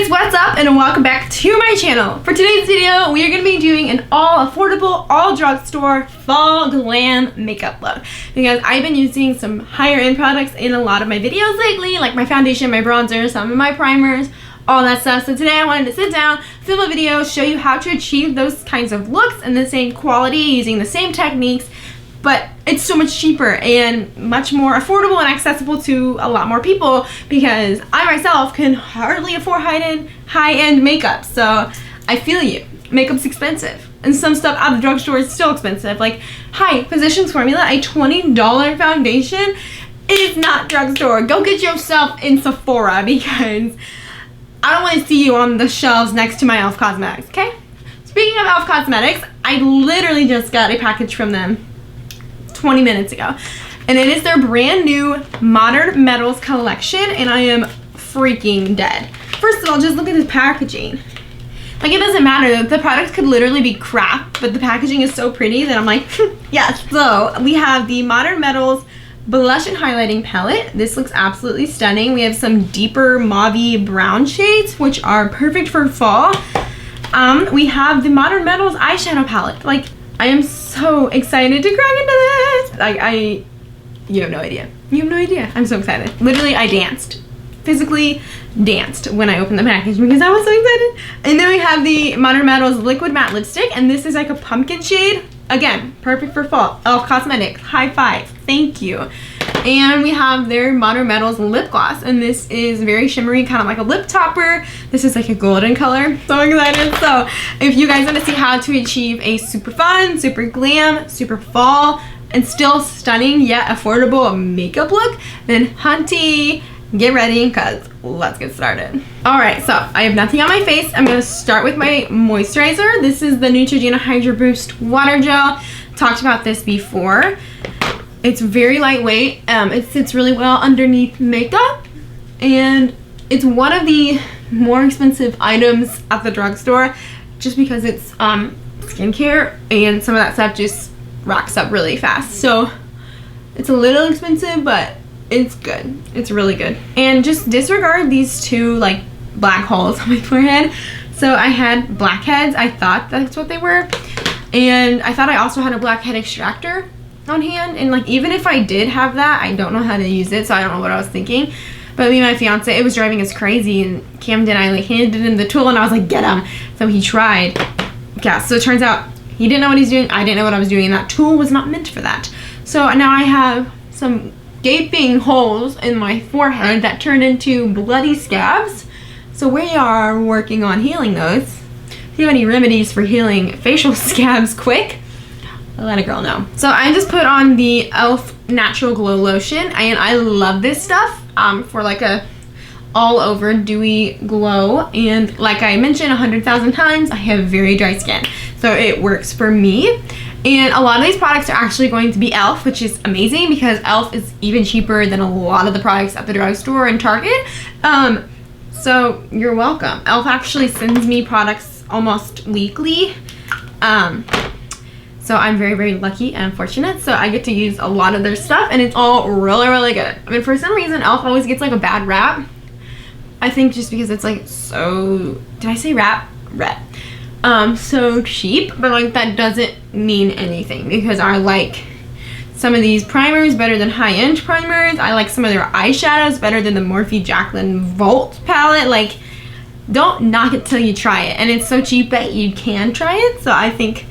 guys, what's up and welcome back to my channel. For today's video, we are going to be doing an all affordable, all drugstore fall glam makeup look. Because I've been using some higher end products in a lot of my videos lately, like my foundation, my bronzer, some of my primers, all that stuff. So today I wanted to sit down, film a video, show you how to achieve those kinds of looks in the same quality, using the same techniques, but it's so much cheaper and much more affordable and accessible to a lot more people, because I myself can hardly afford high-end makeup. So I feel you. Makeup's expensive, and some stuff out of the drugstore is still expensive. Like, hi, Physicians Formula, a $20 foundation is not drugstore. Go get yourself in Sephora, because I don't want to see you on the shelves next to my e.l.f. cosmetics, okay? Speaking of e.l.f. cosmetics, I literally just got a package from them 20 minutes ago, and it is their brand new Modern Metals collection, and I am freaking dead. First of all, just look at this packaging. Like, it doesn't matter, the product could literally be crap, but the packaging is so pretty that I'm like, yes. So we have the Modern Metals blush and highlighting palette. This looks absolutely stunning. We have some deeper mauve brown shades, which are perfect for fall. We have the Modern Metals eyeshadow palette. Like, I am so excited to crack into this. Like, you have no idea. You have no idea. I'm so excited. Literally, I danced. Physically danced when I opened the package because I was so excited. And then we have the Modern Metals liquid matte lipstick, and this is like a pumpkin shade. Again, perfect for fall. e.l.f. Cosmetics, high five. Thank you. And we have their Modern Metals lip gloss, and this is very shimmery, kind of like a lip topper. This is like a golden color. So excited. So if you guys want to see how to achieve a super fun, super glam, super fall, and still stunning yet affordable makeup look, then hunty, get ready, because let's get started. Alright, so I have nothing on my face. I'm going to start with my moisturizer. This is the Neutrogena Hydro Boost Water Gel. Talked about this before. It's very lightweight. It sits really well underneath makeup, and it's one of the more expensive items at the drugstore just because it's skincare, and some of that stuff just racks up really fast. So it's a little expensive, but it's good. It's really good. And just disregard these two like black holes on my forehead. So I had blackheads. I thought that's what they were, and I thought I also had a blackhead extractor on hand, and like, even if I did have that, I don't know how to use it, so I don't know what I was thinking. But me and my fiance, it was driving us crazy, and Camden and I like handed him the tool, and I was like, get him. So he tried. Yeah, so it turns out he didn't know what he's doing, I didn't know what I was doing, and that tool was not meant for that. So now I have some gaping holes in my forehead that turned into bloody scabs. So we are working on healing those. If you have any remedies for healing facial scabs quick, let a girl know. So I just put on the e.l.f. Natural Glow Lotion, and I love this stuff for like a all over dewy glow. And like I mentioned 100,000 times, I have very dry skin, so it works for me. And a lot of these products are actually going to be e.l.f., which is amazing because e.l.f. is even cheaper than a lot of the products at the drugstore and Target. So you're welcome. e.l.f. actually sends me products almost weekly. So I'm very, very lucky and fortunate. So I get to use a lot of their stuff, and it's all really, really good. I mean, for some reason, e.l.f. always gets like a bad rap. I think just because it's like so, did I say rap? Rep. So cheap, but like that doesn't mean anything, because I like some of these primers better than high-end primers. I like some of their eyeshadows better than the Morphe Jaclyn Volt palette. Like, don't knock it till you try it. And it's so cheap that you can try it. So I think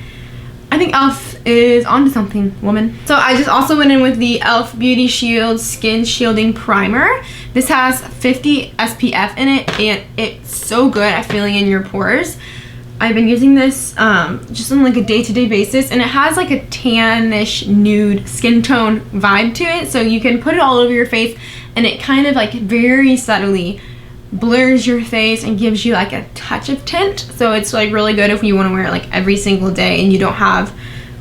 e.l.f. is onto something, woman. So I just also went in with the e.l.f. Beauty Shield Skin Shielding Primer. This has 50 SPF in it, and it's so good at filling in your pores. I've been using this just on like a day-to-day basis, and it has like a tannish nude skin tone vibe to it, so you can put it all over your face, and it kind of like very subtly blurs your face and gives you like a touch of tint. So it's like really good if you want to wear it like every single day and you don't have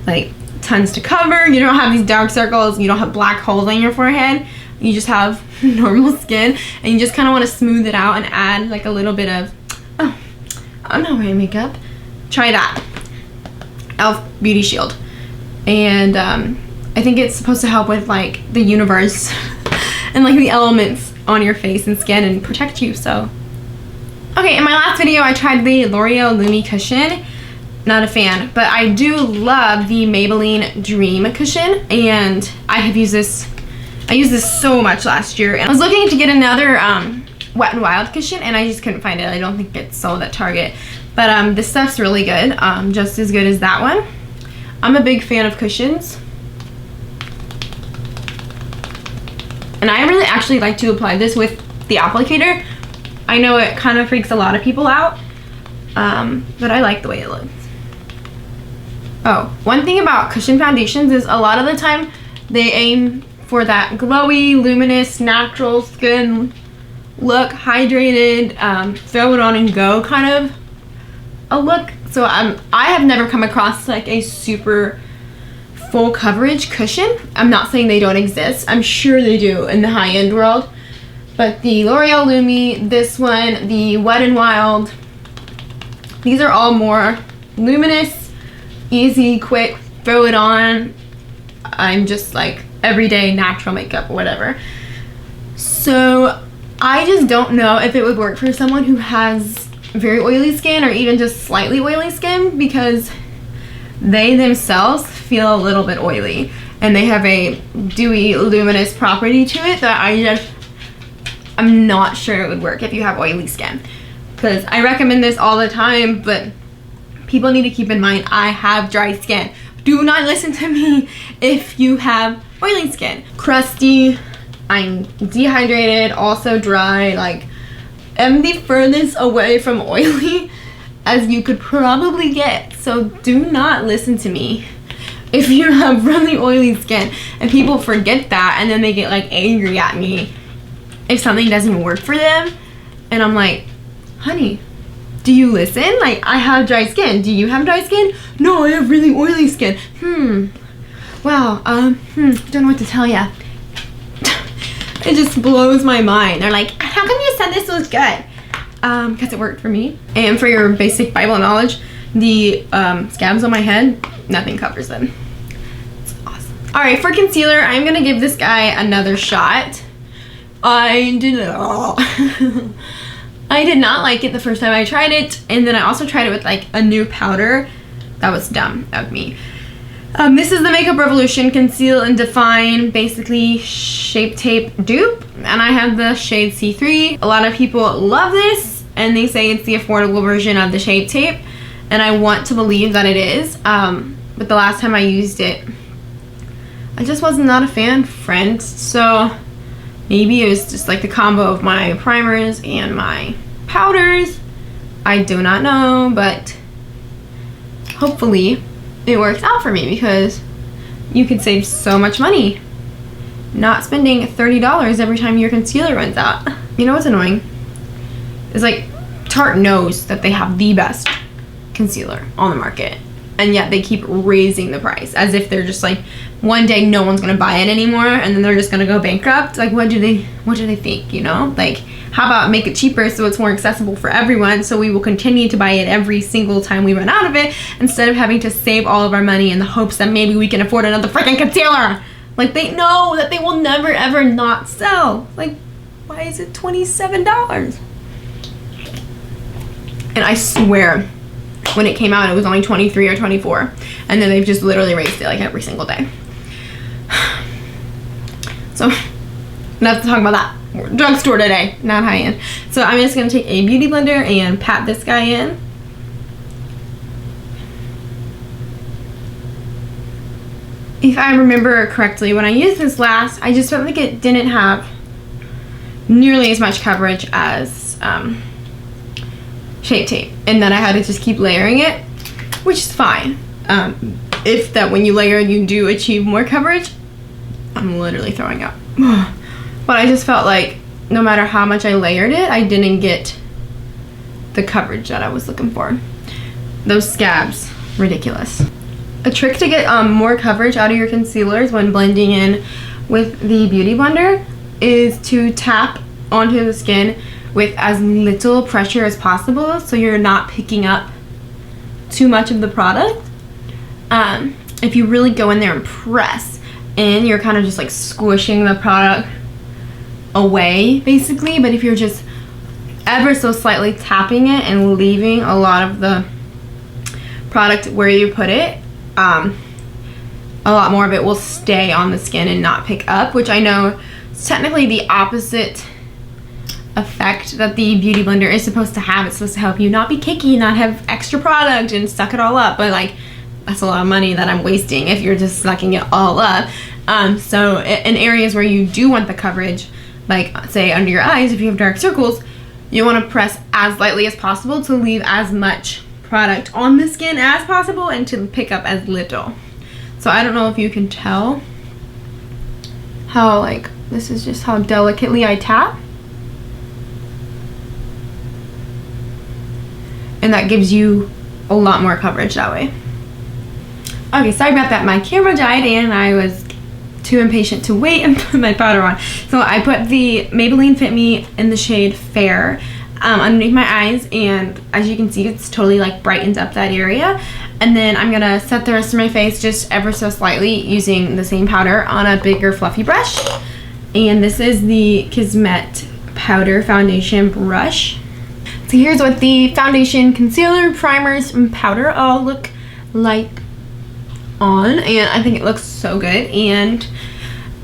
like tons to cover, you don't have these dark circles, you don't have black holes on your forehead, you just have normal skin, and you just kind of want to smooth it out and add like a little bit of, oh, I'm not wearing makeup, try that e.l.f. Beauty Shield. And I think it's supposed to help with like the universe and like the elements on your face and skin and protect you. So Okay, in my last video, I tried the L'Oreal Lumi cushion. Not a fan, but I do love the Maybelline Dream cushion, and I have used this. I used this so much last year, and I was looking to get another Wet n Wild cushion, and I just couldn't find it. I don't think it's sold at Target, but this stuff's really good, just as good as that one. I'm a big fan of cushions, and I really actually like to apply this with the applicator. I know it kind of freaks a lot of people out, but I like the way it looks. Oh, one thing about cushion foundations is a lot of the time they aim for that glowy, luminous, natural skin look, hydrated, throw it on and go kind of a look. So I have never come across like a super full coverage cushion. I'm not saying they don't exist. I'm sure they do in the high-end world. But the L'Oreal Lumi, this one, the Wet n Wild, these are all more luminous, easy, quick, throw it on. I'm just like everyday natural makeup or whatever. So I just don't know if it would work for someone who has very oily skin or even just slightly oily skin, because they themselves feel a little bit oily and they have a dewy, luminous property to it that I'm not sure it would work if you have oily skin. Because I recommend this all the time, but people need to keep in mind I have dry skin. Do not listen to me if you have oily skin. Crusty, I'm dehydrated, also dry, like I'm the furthest away from oily as you could probably get. So do not listen to me if you have really oily skin. And people forget that, and then they get like angry at me if something doesn't work for them. And I'm like, honey, do you listen? Like, I have dry skin. Do you have dry skin? No, I have really oily skin. Wow, don't know what to tell ya. It just blows my mind. They're like, how come you said this was good? Because it worked for me. And for your basic Bible knowledge, the scabs on my head, nothing covers them. It's awesome. Alright, for concealer, I'm going to give this guy another shot. I did not like it the first time I tried it, and then I also tried it with like a new powder. That was dumb of me. This is the Makeup Revolution Conceal and Define, basically Shape Tape dupe, and I have the shade C3. A lot of people love this, and they say it's the affordable version of the Shape Tape, and I want to believe that it is. But the last time I used it, I just was not a fan, friend. So maybe it was just like the combo of my primers and my powders. I do not know, but hopefully it works out for me, because you could save so much money not spending $30 every time your concealer runs out. You know what's annoying? It's like Tarte knows that they have the best concealer on the market, and yet they keep raising the price as if they're just like, one day no one's gonna buy it anymore and then they're just gonna go bankrupt. Like, what do they think, you know? Like, how about make it cheaper so it's more accessible for everyone, so we will continue to buy it every single time we run out of it, instead of having to save all of our money in the hopes that maybe we can afford another freaking concealer. Like, they know that they will never ever not sell. Like, why is it $27? And I swear, when it came out, it was only 23 or 24, and then they've just literally raised it like every single day. So enough to talk about that. We're drugstore today, not high-end. So I'm just gonna take a beauty blender and pat this guy in. If I remember correctly, when I used this last, I just felt like it didn't have nearly as much coverage as Shape Tape, and then I had to just keep layering it, which is fine. If that when you layer you do achieve more coverage. I'm literally throwing up. But I just felt like no matter how much I layered it, I didn't get the coverage that I was looking for. Those scabs, ridiculous. A trick to get more coverage out of your concealers when blending in with the beauty blender is to tap onto the skin with as little pressure as possible, so you're not picking up too much of the product. If you really go in there and press in, you're kind of just like squishing the product away basically. But if you're just ever so slightly tapping it and leaving a lot of the product where you put it, a lot more of it will stay on the skin and not pick up, which I know is technically the opposite effect that the beauty blender is supposed to have. It's supposed to help you not be cakey, not have extra product and suck it all up, but like that's a lot of money that I'm wasting if you're just sucking it all up. So in areas where you do want the coverage, like say under your eyes, if you have dark circles, you want to press as lightly as possible to leave as much product on the skin as possible and to pick up as little. So I don't know if you can tell how, like, this is just how delicately I tap. And that gives you a lot more coverage that way. Okay, sorry about that. My camera died and I was too impatient to wait and put my powder on. So I put the Maybelline Fit Me in the shade Fair underneath my eyes, and as you can see, it's totally like brightened up that area. And then I'm gonna set the rest of my face just ever so slightly using the same powder on a bigger fluffy brush. And this is the Kismet Powder Foundation Brush. So here's what the foundation, concealer, primers, and powder all look like on, and I think it looks so good. And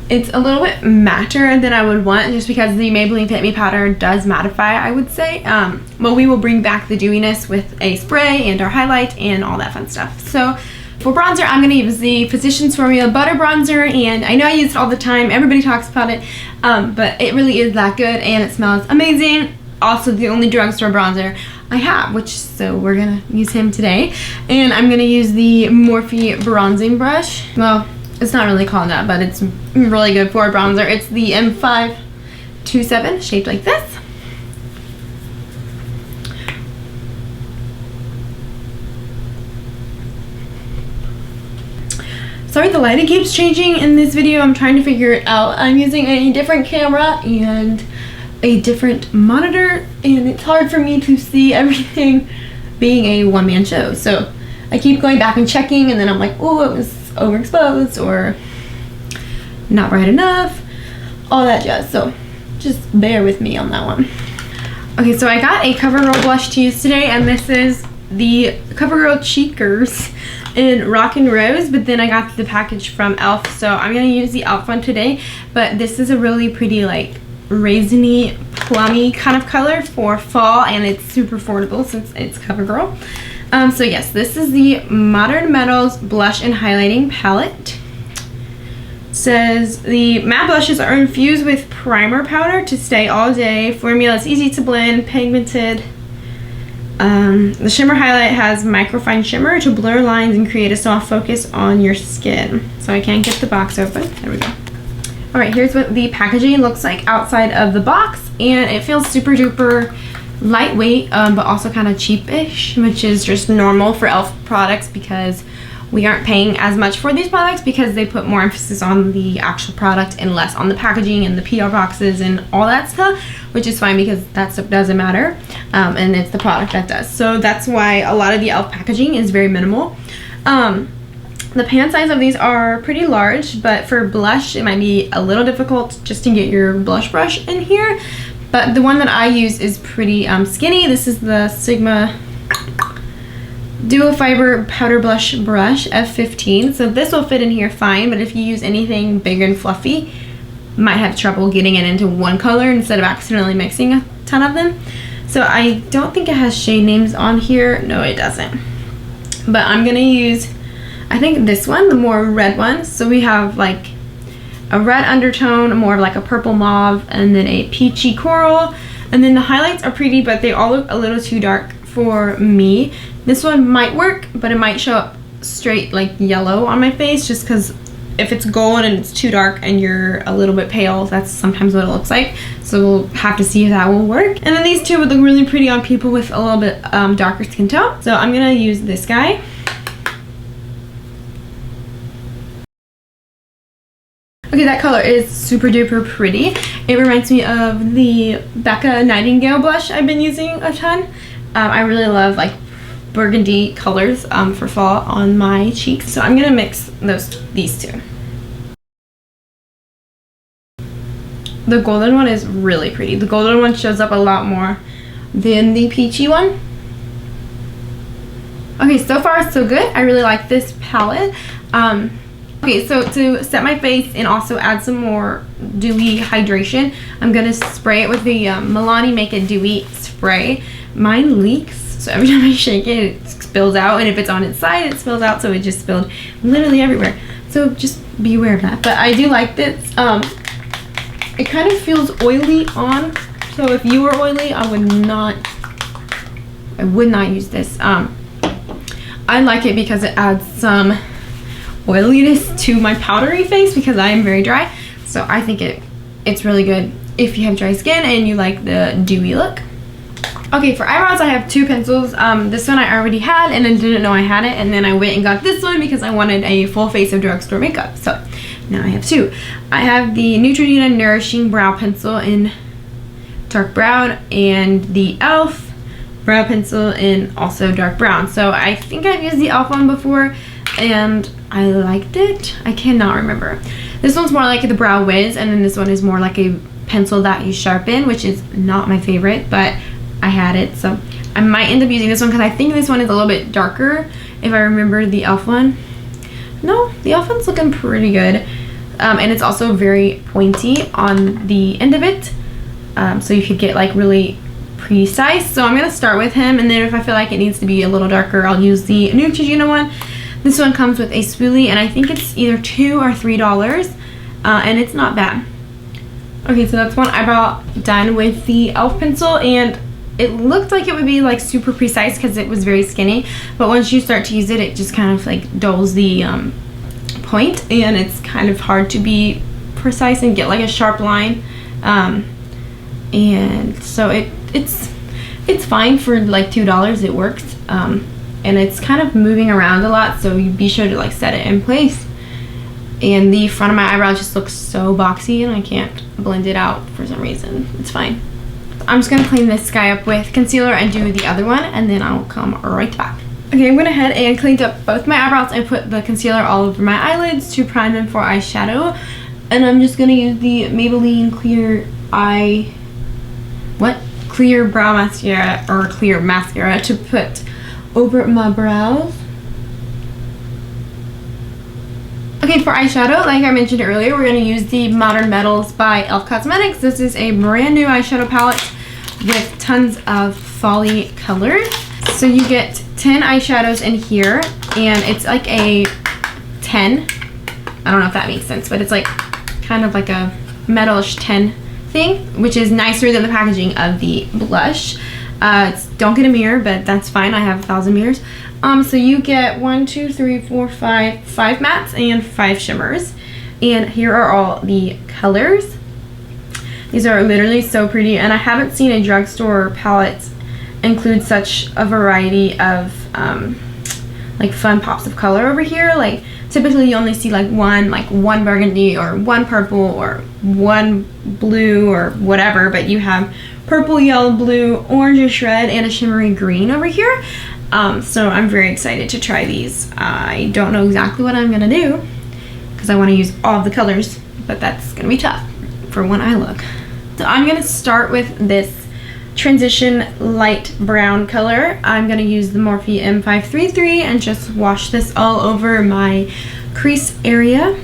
it's a little bit matter than I would want, just because the Maybelline Fit Me powder does mattify, I would say. But we will bring back the dewiness with a spray and our highlight and all that fun stuff. So for bronzer, I'm going to use the Physicians Formula Butter Bronzer, and I know I use it all the time. Everybody talks about it, but it really is that good, and it smells amazing. Also the only drugstore bronzer I have, so we're gonna use him today. And I'm gonna use the Morphe bronzing brush. Well, it's not really called that, but it's really good for a bronzer. It's the M527, shaped like this. Sorry, the lighting keeps changing in this video. I'm trying to figure it out. I'm using a different camera and a different monitor, and it's hard for me to see everything being a one-man show. So I keep going back and checking, and then I'm like, oh, it was overexposed or not bright enough, all that jazz. So just bear with me on that one. Okay, so I got a CoverGirl blush to use today, and this is the CoverGirl Cheekers in Rock and Rose, but then I got the package from e.l.f. So I'm gonna use the e.l.f. one today, but this is a really pretty, like, raisiny, plummy kind of color for fall, and it's super affordable since it's CoverGirl. So yes, this is the Modern Metals Blush and Highlighting Palette. It says the matte blushes are infused with primer powder to stay all day. Formula is easy to blend, pigmented. The shimmer highlight has microfine shimmer to blur lines and create a soft focus on your skin. So I can't get the box open. There we go. Alright, here's what the packaging looks like outside of the box, and it feels super duper lightweight, but also kind of cheapish, which is just normal for e.l.f. products because we aren't paying as much for these products because they put more emphasis on the actual product and less on the packaging and the PR boxes and all that stuff, which is fine because that stuff doesn't matter, and it's the product that does. So that's why a lot of the e.l.f. packaging is very minimal. The pan size of these are pretty large, but for blush it might be a little difficult just to get your blush brush in here. But the one that I use is pretty skinny. This is the Sigma Duo Fiber Powder Blush Brush F15. So this will fit in here fine, but if you use anything big and fluffy, you might have trouble getting it into one color instead of accidentally mixing a ton of them. So I don't think it has shade names on here. No, it doesn't. But I'm gonna use, I think, this one, the more red one. So we have like a red undertone, more of like a purple mauve, and then a peachy coral. And then the highlights are pretty, but they all look a little too dark for me. This one might work, but it might show up straight like yellow on my face, just because if it's gold and it's too dark and you're a little bit pale, that's sometimes what it looks like. So we'll have to see if that will work. And then these two would look really pretty on people with a little bit darker skin tone. So I'm gonna use this guy. Okay, that color is super duper pretty. It reminds me of the Becca Nightingale blush I've been using a ton. I really love like burgundy colors for fall on my cheeks. So I'm gonna mix these two. The golden one is really pretty. The golden one shows up a lot more than the peachy one. Okay, so far so good. I really like this palette. Okay, so to set my face and also add some more dewy hydration, I'm gonna spray it with the Milani Make It Dewy spray. Mine leaks, so every time I shake it, it spills out, and if it's on its side, it spills out, so it just spilled literally everywhere. So just be aware of that. But I do like this. It kind of feels oily on, so if you were oily, I would not use this. I like it because it adds some oiliness to my powdery face because I am very dry. So I think it's really good if you have dry skin and you like the dewy look. Okay, for eyebrows I have 2 pencils. This one I already had and I didn't know I had it, and then I went and got this one because I wanted a full face of drugstore makeup. So now I have 2. I have the Neutrogena Nourishing Brow Pencil in dark brown and the e.l.f. brow pencil in also dark brown. So I think I've used the e.l.f. one before and I liked it. I cannot remember. This one's more like the Brow Wiz, and then this one is more like a pencil that you sharpen, which is not my favorite, but I had it, so I might end up using this one because I think this one is a little bit darker if I remember the e.l.f. one. No, the e.l.f. one's looking pretty good. And it's also very pointy on the end of it, so you could get like really precise. So I'm going to start with him, and then if I feel like it needs to be a little darker, I'll use the Neutrogena one. This one comes with a spoolie, and I think it's either $2 or $3, and it's not bad. Okay, so that's one eyebrow done with the e.l.f. pencil, and it looked like it would be like super precise because it was very skinny, but once you start to use it, it just kind of like dulls the point, and it's kind of hard to be precise and get like a sharp line. And so it's fine for like $2. It works, and it's kind of moving around a lot, so you be sure to like set it in place. And the front of my eyebrow just looks so boxy, and I can't blend it out for some reason. It's fine. I'm just gonna clean this guy up with concealer and do the other one, and then I'll come right back. Okay, I went ahead and cleaned up both my eyebrows and put the concealer all over my eyelids to prime them for eyeshadow. And I'm just gonna use the Maybelline Clear Brow Mascara, or Clear Mascara, to put over my brows. Okay, for eyeshadow, like I mentioned earlier, we're going to use the Modern Metals by elfcosmetics. This is a brand new eyeshadow palette with tons of folly colors. So you get 10 eyeshadows in here, and it's like a 10. I don't know if that makes sense, but it's like kind of like a metalish 10 thing, which is nicer than the packaging of the blush. Don't get a mirror, but that's fine. I have 1,000 mirrors. So you get 5 mattes and 5 shimmers. And here are all the colors. These are literally so pretty, and I haven't seen a drugstore palette include such a variety of like fun pops of color over here. Like typically you only see like one burgundy or one purple or one blue or whatever, but you have purple, yellow, blue, orange red, and a shimmery green over here. So I'm very excited to try these. I don't know exactly what I'm gonna do because I want to use all of the colors, but that's gonna be tough for one eye look. So I'm gonna start with this transition light brown color. I'm gonna use the Morphe M533 and just wash this all over my crease area.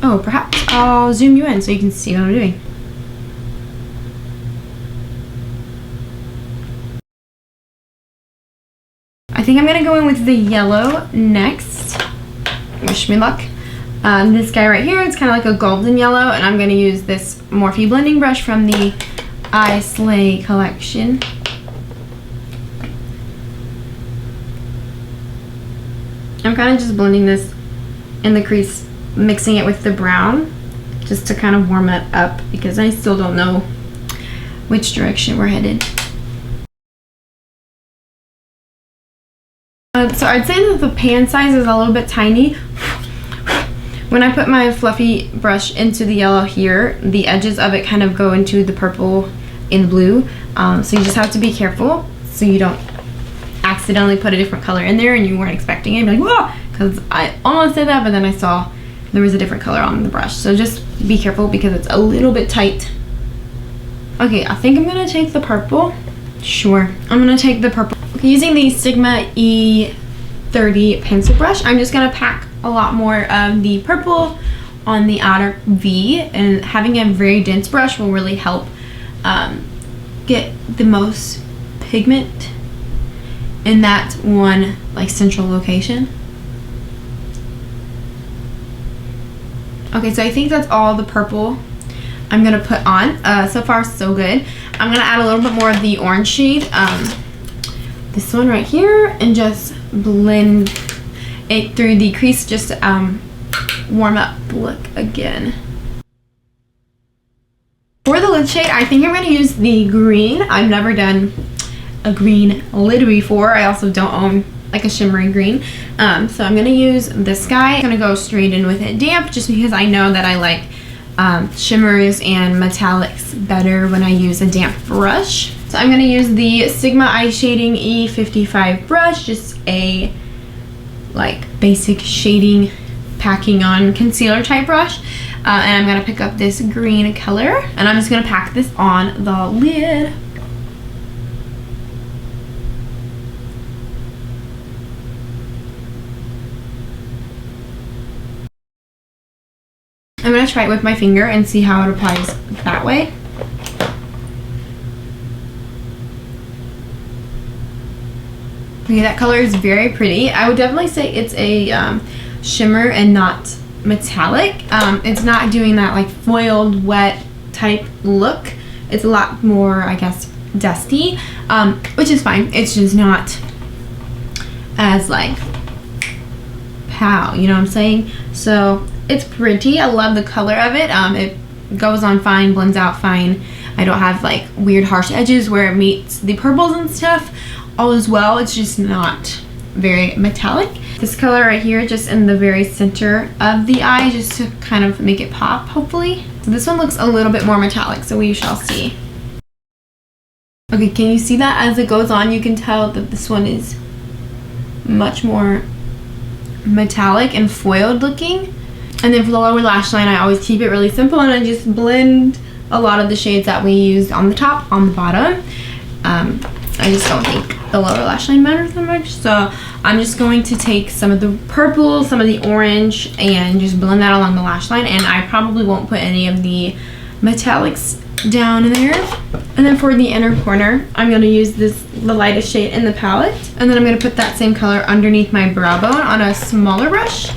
Oh, perhaps I'll zoom you in so you can see what I'm doing. I think I'm gonna go in with the yellow next. Wish me luck. This guy right here, it's kind of like a golden yellow, and I'm gonna use this Morphe blending brush from the I Slay collection. I'm kind of just blending this in the crease, mixing it with the brown, just to kind of warm it up because I still don't know which direction we're headed. So I'd say that the pan size is a little bit tiny. When I put my fluffy brush into the yellow here, the edges of it kind of go into the purple and blue. So you just have to be careful so you don't accidentally put a different color in there and you weren't expecting it. You're like, whoa! Because I almost did that, but then I saw there was a different color on the brush. So just be careful because it's a little bit tight. Okay, I think I'm gonna take the purple Sure. I'm gonna take the purple. Okay, using the Sigma E30 pencil brush, I'm just gonna pack a lot more of the purple on the outer V, and having a very dense brush will really help get the most pigment in that one like central location. Okay, so I think that's all the purple I'm gonna put on. So far so good. I'm gonna add a little bit more of the orange shade, this one right here, and just blend it through the crease just to warm up the look again. For the lid shade, I think I'm gonna use the green. I've never done a green lid before. I also don't own like a shimmery green, so I'm gonna use this guy. I'm gonna go straight in with it damp, just because I know that I like shimmers and metallics better when I use a damp brush. So I'm gonna use the Sigma Eye Shading E55 brush, just a like basic shading packing on concealer type brush, and I'm gonna pick up this green color, and I'm just gonna pack this on the lid. I'm gonna try it with my finger and see how it applies that way. Okay, that color is very pretty. I would definitely say it's a shimmer and not metallic. It's not doing that like foiled wet type look. It's a lot more, I guess, dusty, which is fine. It's just not as like pow, you know what I'm saying? So it's pretty. I love the color of it. It goes on fine, blends out fine. I don't have like weird harsh edges where it meets the purples and stuff. All is well. It's just not very metallic. This color right here, just in the very center of the eye, just to kind of make it pop, hopefully. So this one looks a little bit more metallic, so we shall see. Okay, can you see that as it goes on? You can tell that this one is much more metallic and foiled looking. And then for the lower lash line, I always keep it really simple, and I just blend a lot of the shades that we used on the top on the bottom. I just don't think the lower lash line matters that much, so I'm just going to take some of the purple, some of the orange, and just blend that along the lash line, and I probably won't put any of the metallics down in there. And then for the inner corner, I'm going to use the lightest shade in the palette, and then I'm going to put that same color underneath my brow bone on a smaller brush.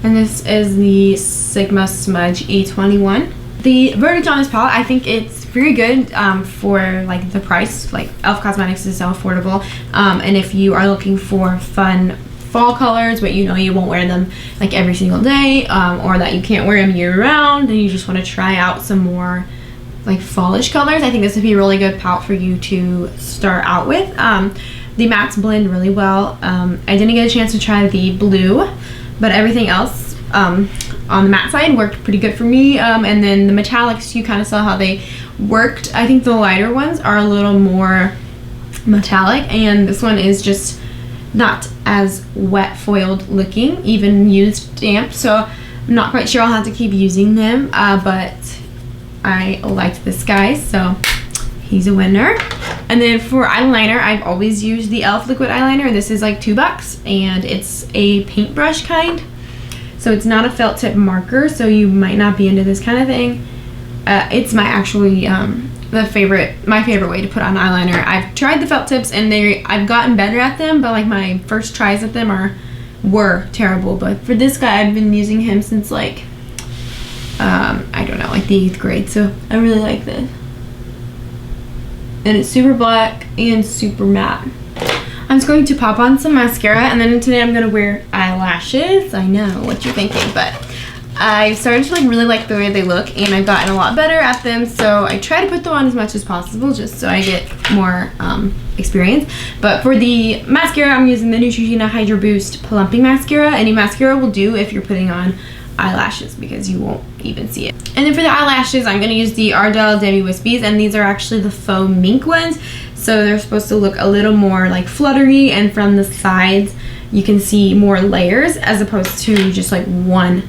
And this is the Sigma Smudge E21. The verdict on this palette, I think it's very good for like the price. Like e.l.f. Cosmetics is so affordable, and if you are looking for fun fall colors but you know you won't wear them like every single day, or that you can't wear them year round and you just want to try out some more like fallish colors, I think this would be a really good palette for you to start out with. The mattes blend really well. I didn't get a chance to try the blue, but everything else on the matte side worked pretty good for me, and then the metallics, you kind of saw how they worked. I think the lighter ones are a little more metallic, and this one is just not as wet foiled looking, even used damp, so I'm not quite sure. I'll have to keep using them, but I liked this guy, so he's a winner. And then for eyeliner, I've always used the e.l.f. liquid eyeliner. This is like $2, and it's a paintbrush kind, so it's not a felt tip marker, so you might not be into this kind of thing. It's my actually my favorite way to put on eyeliner. I've tried the felt tips, and I've gotten better at them, but like my first tries at them were terrible. But for this guy, I've been using him since like I don't know, like the 8th grade, so I really like this. And it's super black and super matte. I'm just going to pop on some mascara, and then today I'm gonna wear eyelashes. I know what you're thinking, but I started to like really like the way they look, and I've gotten a lot better at them, so I try to put them on as much as possible just so I get more experience. But for the mascara, I'm using the Neutrogena Hydro Boost Plumping Mascara. Any mascara will do if you're putting on eyelashes, because you won't even see it. And then for the eyelashes, I'm going to use the Ardell Demi Wispies, and these are actually the faux mink ones, so they're supposed to look a little more like fluttery, and from the sides you can see more layers as opposed to just like one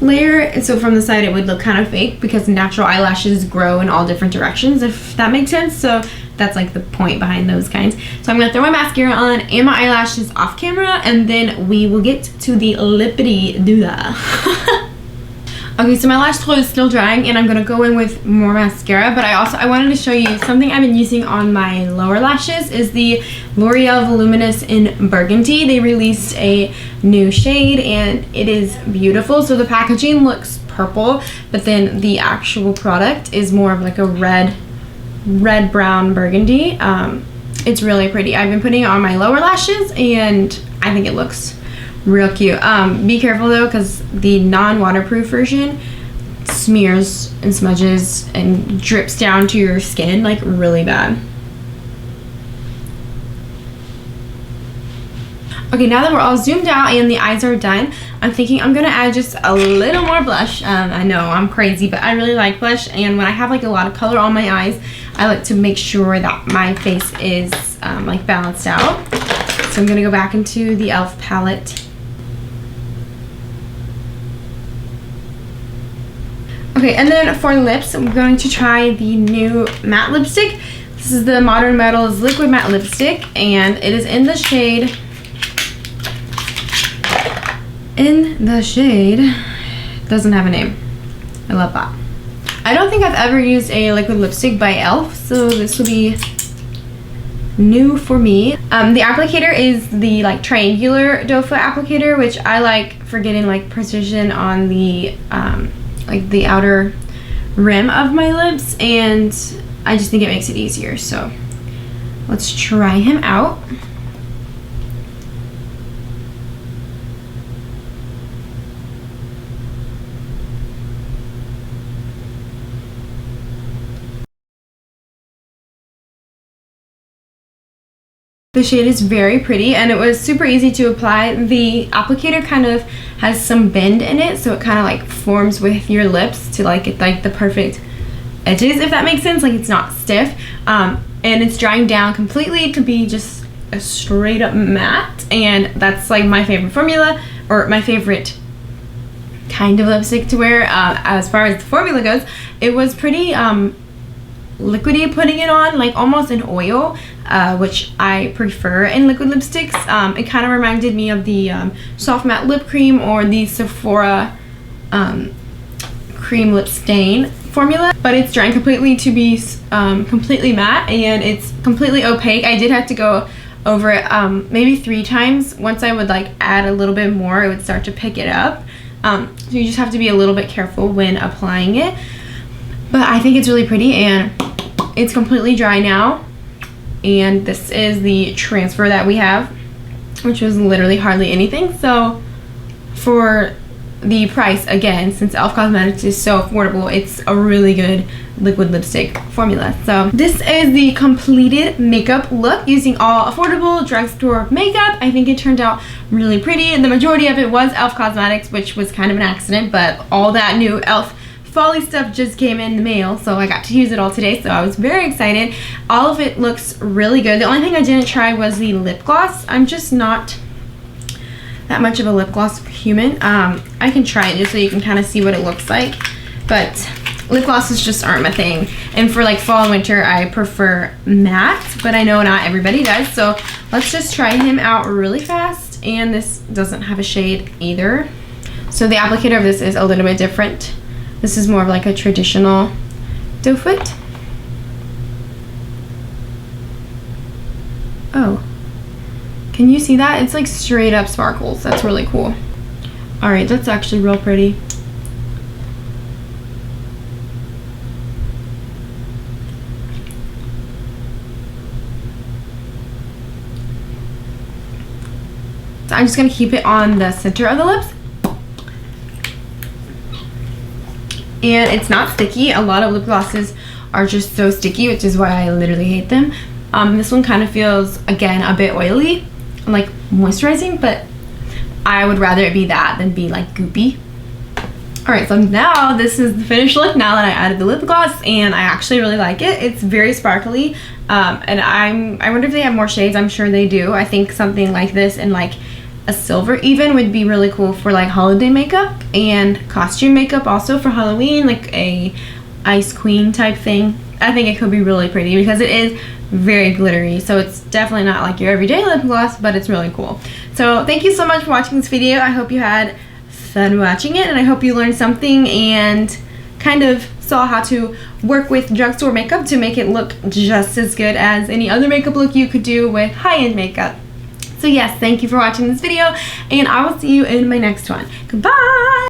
layer, so from the side it would look kind of fake because natural eyelashes grow in all different directions, if that makes sense. So that's like the point behind those kinds. So I'm gonna throw my mascara on and my eyelashes off camera, and then we will get to the lippity doodah. Okay, so my lash glue is still drying, and I'm gonna go in with more mascara, but I wanted to show you something I've been using on my lower lashes is the L'Oreal Voluminous in Burgundy. They released a new shade and it is beautiful. So the packaging looks purple, but then the actual product is more of like a red brown burgundy. It's really pretty. I've been putting it on my lower lashes and I think it looks real cute. Be careful though, because the non-waterproof version smears and smudges and drips down to your skin like really bad. Okay, now that we're all zoomed out and the eyes are done, I'm thinking I'm gonna add just a little more blush. I know I'm crazy, but I really like blush, and when I have like a lot of color on my eyes, I like to make sure that my face is like balanced out. So I'm gonna go back into the e.l.f. palette. Okay, and then for lips, I'm going to try the new matte lipstick. This is the Modern Metals Liquid Matte Lipstick, and it is in the shade, doesn't have a name. I love that. I don't think I've ever used a liquid lipstick by e.l.f., so this will be new for me. The applicator is the like triangular doe foot applicator, which I like for getting like precision on the like the outer rim of my lips, and I just think it makes it easier. So let's try him out. The shade is very pretty, and it was super easy to apply. The applicator kind of has some bend in it, so it kind of like forms with your lips to like get like the perfect edges, if that makes sense. Like it's not stiff, and it's drying down completely to be just a straight up matte, and that's like my favorite formula, or my favorite kind of lipstick to wear. As far as the formula goes, it was pretty liquidy putting it on, like almost an oil, which I prefer in liquid lipsticks. It kind of reminded me of the soft matte lip cream or the Sephora cream lip stain formula, but it's drying completely to be completely matte, and it's completely opaque. I did have to go over it maybe 3 times. Once I would like add a little bit more, it would start to pick it up. So you just have to be a little bit careful when applying it, but I think it's really pretty, and it's completely dry now. And this is the transfer that we have, which was literally hardly anything. So for the price, again, since e.l.f. Cosmetics is so affordable, it's a really good liquid lipstick formula. So this is the completed makeup look using all affordable drugstore makeup. I think it turned out really pretty, and the majority of it was e.l.f. Cosmetics, which was kind of an accident, but all that new e.l.f. Folly stuff just came in the mail, so I got to use it all today, so I was very excited. All of it looks really good. The only thing I didn't try was the lip gloss. I'm just not that much of a lip gloss human. I can try it just so you can kind of see what it looks like, but lip glosses just aren't my thing. And for like fall and winter, I prefer matte, but I know not everybody does, so let's just try him out really fast. And this doesn't have a shade either, so the applicator of this is a little bit different. This is more of like a traditional doe foot. Oh, can you see that? It's like straight up sparkles. That's really cool. All right, that's actually real pretty. So I'm just gonna keep it on the center of the lips. And it's not sticky. A lot of lip glosses are just so sticky, which is why I literally hate them. This one kind of feels, again, a bit oily, like moisturizing, but I would rather it be that than be like goopy. Alright, so now this is the finished look now that I added the lip gloss, and I actually really like it. It's very sparkly, and I wonder if they have more shades. I'm sure they do. I think something like this in like a silver even would be really cool for like holiday makeup and costume makeup also for Halloween, like a ice queen type thing. I think it could be really pretty because it is very glittery, so it's definitely not like your everyday lip gloss, but it's really cool. So thank you so much for watching this video. I hope you had fun watching it, and I hope you learned something and kind of saw how to work with drugstore makeup to make it look just as good as any other makeup look you could do with high-end makeup. So yes, thank you for watching this video, and I will see you in my next one. Goodbye!